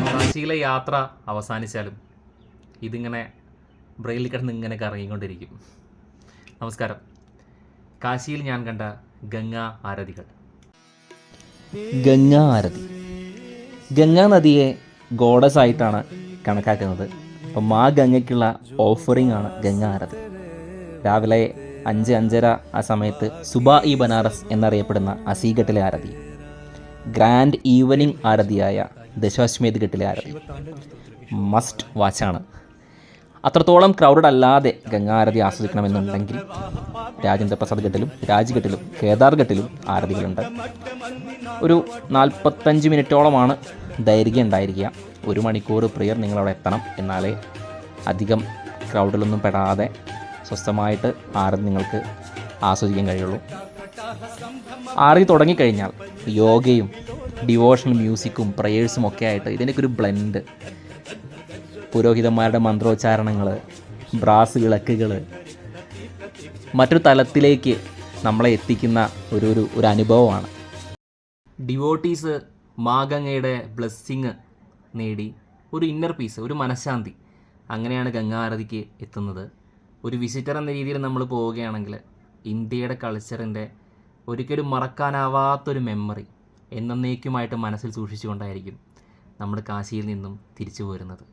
കാശിയിലെ യാത്ര അവസാനിച്ചാലും ഇതിങ്ങനെ ബ്രെയിലിൽ കിടന്ന് ഇങ്ങനെ കറങ്ങിക്കൊണ്ടിരിക്കും. നമസ്കാരം. കാശിയിൽ ഞാൻ കണ്ട ഗംഗാ ആരതികൾ. ഗംഗാ ആരതി, ഗംഗാ നദിയെ ഗോഡസ് ആയിട്ടാണ് കണക്കാക്കുന്നത്. അപ്പം മാ ഗംഗയ്ക്കുള്ള ഓഫറിംഗ് ആണ് ഗംഗാ ആരതി. രാവിലെ 5-5:30 ആ സമയത്ത് സുബ ഇ ബനാറസ് എന്നറിയപ്പെടുന്ന അസീഘട്ടിലെ ആരതി, ഗ്രാൻഡ് ഈവനിങ് ആരതിയായ ദശാശ്വമേധ് ഘട്ടിലെ ആരതി മസ്റ്റ് വാച്ചാണ്. അത്രത്തോളം ക്രൗഡഡ് അല്ലാതെ ഗംഗാ ആരതി ആസ്വദിക്കണമെന്നുണ്ടെങ്കിൽ രാജേന്ദ്ര പ്രസാദ് ഘട്ടിലും രാജ്ഘട്ടിലും കേദാർ ഘട്ടിലും ആരതികളുണ്ട്. ഒരു 45 മിനിറ്റോളമാണ് ദൈർഘ്യം ഉണ്ടായിരിക്കുക. 1 മണിക്കൂർ പ്രിയർ നിങ്ങളവിടെ എത്തണം. എന്നാലേ അധികം ക്രൗഡിലൊന്നും പെടാതെ സ്വസ്ഥമായിട്ട് ആരതി നിങ്ങൾക്ക് ആസ്വദിക്കാൻ കഴിയുള്ളൂ. ആരതി തുടങ്ങിക്കഴിഞ്ഞാൽ യോഗയും ഡിവോഷണൽ മ്യൂസിക്കും പ്രയേഴ്സും ഒക്കെ ആയിട്ട് ഇതിൻ്റെയൊക്കെ ഒരു ബ്ലെൻഡ്, പുരോഹിതന്മാരുടെ മന്ത്രോച്ചാരണങ്ങൾ, ബ്രാസ് വിളക്കുകൾ, മറ്റൊരു തലത്തിലേക്ക് നമ്മളെ എത്തിക്കുന്ന ഒരു അനുഭവമാണ്. ഡിവോട്ടീസ് മാഗംഗയുടെ ബ്ലെസ്സിങ് നേടി ഒരു ഇന്നർ പീസ്, ഒരു മനഃശാന്തി, അങ്ങനെയാണ് ഗംഗാ ആരതിക്ക് എത്തുന്നത്. ഒരു വിസിറ്റർ എന്ന രീതിയിൽ നമ്മൾ പോവുകയാണെങ്കിൽ ഇന്ത്യയുടെ കൾച്ചറിൻ്റെ ഒരിക്കലും മറക്കാനാവാത്തൊരു മെമ്മറി എന്നേക്കുമായിട്ട് മനസ്സിൽ സൂക്ഷിച്ചുകൊണ്ടായിരിക്കും നമ്മൾ കാശിയിൽ നിന്നും തിരിച്ചു പോരുന്നത്.